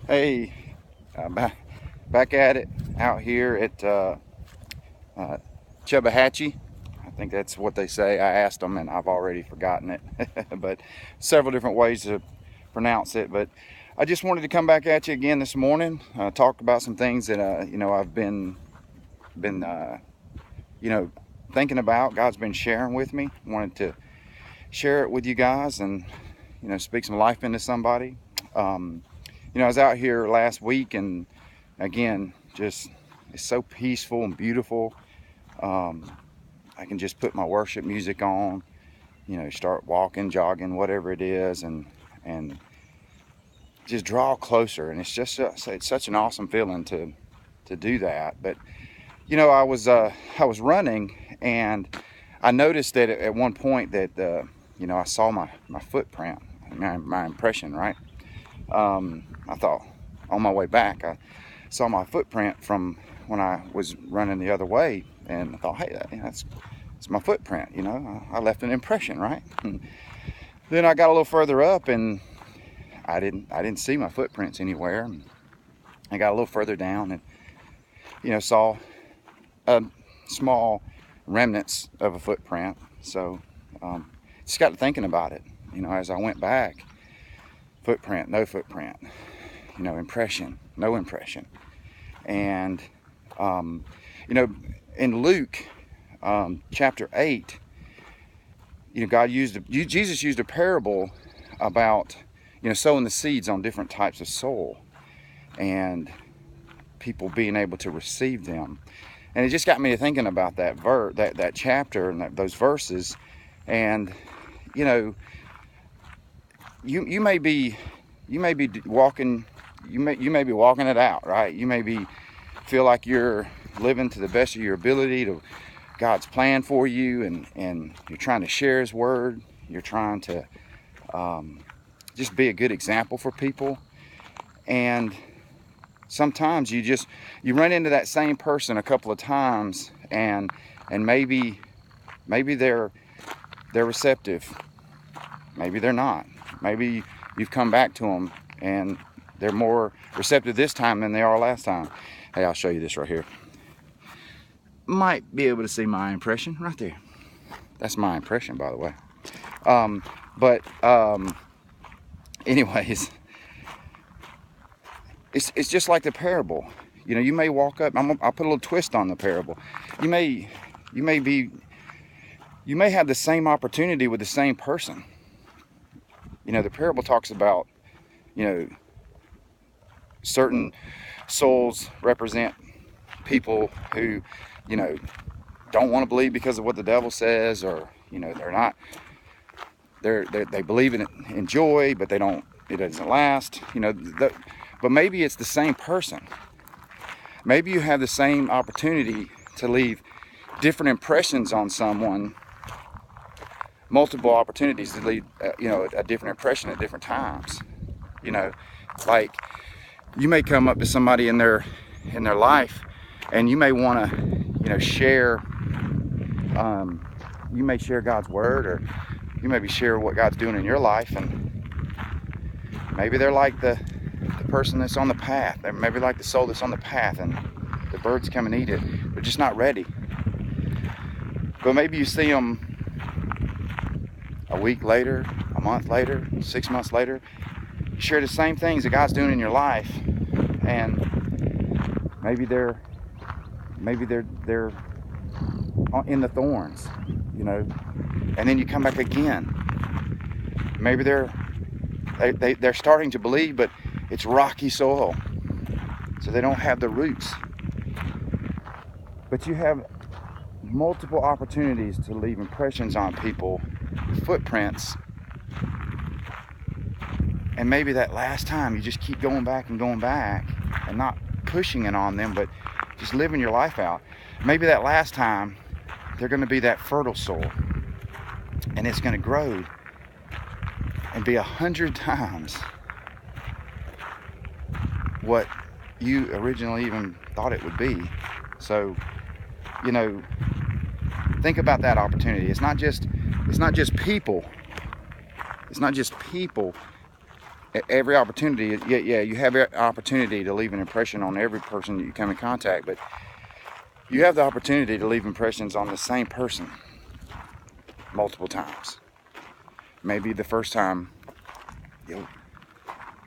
Hey, back at it out here at Chubbahatchee. I think that's what they say. I asked them and I've already forgotten it, but several different ways to pronounce it. But I just wanted to come back at you again this morning, talk about some things that I've been thinking about. God's been sharing with me. Wanted to share it with you guys and speak some life into somebody. I was out here last week, and again, just it's so peaceful and beautiful. I can just put my worship music on, start walking, jogging, whatever it is, and just draw closer. And it's such an awesome feeling to do that. But I was running, and I noticed that at one point that I saw my footprint, my impression, right? I thought on my way back, I saw my footprint from when I was running the other way, and I thought, hey, that's my footprint. I left an impression, right? And then I got a little further up, and I didn't see my footprints anywhere. And I got a little further down, and saw a small remnants of a footprint. So just got to thinking about it. As I went back, footprint, no footprint. Impression, no impression. And in Luke chapter 8, Jesus used a parable about sowing the seeds on different types of soil and people being able to receive them. And it just got me to thinking about that chapter and those verses. And you may be walking. You may be walking it out, right? You may feel like you're living to the best of your ability to God's plan for you, and you're trying to share His word. You're trying to just be a good example for people. And sometimes you run into that same person a couple of times, and maybe they're receptive. Maybe they're not. Maybe you've come back to them and they're more receptive this time than they are last time. Hey, I'll show you this right here. Might be able to see my impression right there. That's my impression, by the way. Anyways, it's just like the parable. You may walk up. I'll put a little twist on the parable. You may have the same opportunity with the same person. The parable talks about certain souls represent people who don't want to believe because of what the devil says, or they're not. They believe in joy, but they don't. It doesn't last. But maybe it's the same person. Maybe you have the same opportunity to leave different impressions on someone. Multiple opportunities to leave a different impression at different times. Like you may come up to somebody in their life, and you may want to share. You may share God's word, or you maybe share what God's doing in your life, and maybe they're like the person that's on the path. They're maybe like the soul that's on the path, and the birds come and eat it. They're just not ready. But maybe you see them a week later, a month later, 6 months later. You share the same things that God's doing in your life, and maybe they're in the thorns, and then you come back again. Maybe they're starting to believe, but it's rocky soil, so they don't have the roots. But you have multiple opportunities to leave impressions on people, footprints, and maybe that last time you just keep going back and not pushing it on them, but just living your life out. Maybe that last time they're going to be that fertile soil, and it's going to grow and be 100 times what you originally even thought it would be. So think about that opportunity. It's not just people every opportunity, yeah, you have every opportunity to leave an impression on every person that you come in contact, but you have the opportunity to leave impressions on the same person multiple times. Maybe the first time you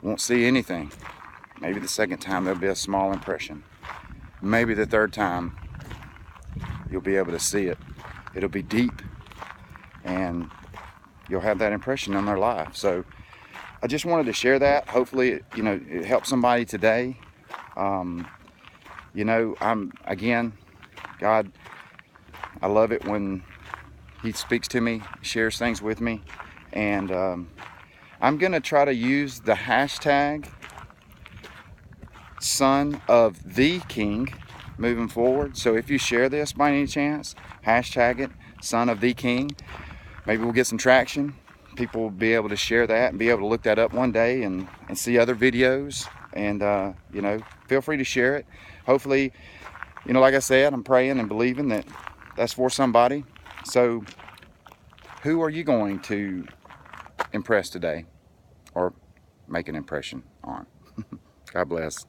won't see anything. Maybe the second time there'll be a small impression. Maybe the third time you'll be able to see it. It'll be deep, and you'll have that impression on their life. So I just wanted to share that. Hopefully, it helps somebody today. Again, God, I love it when He speaks to me, shares things with me, and I'm gonna try to use the hashtag Son of the King moving forward. So if you share this by any chance, hashtag it Son of the King. Maybe we'll get some traction. People will be able to share that and be able to look that up one day and see other videos. And feel free to share it. Hopefully, like I said, I'm praying and believing that that's for somebody. So who are you going to impress today or make an impression on? God bless.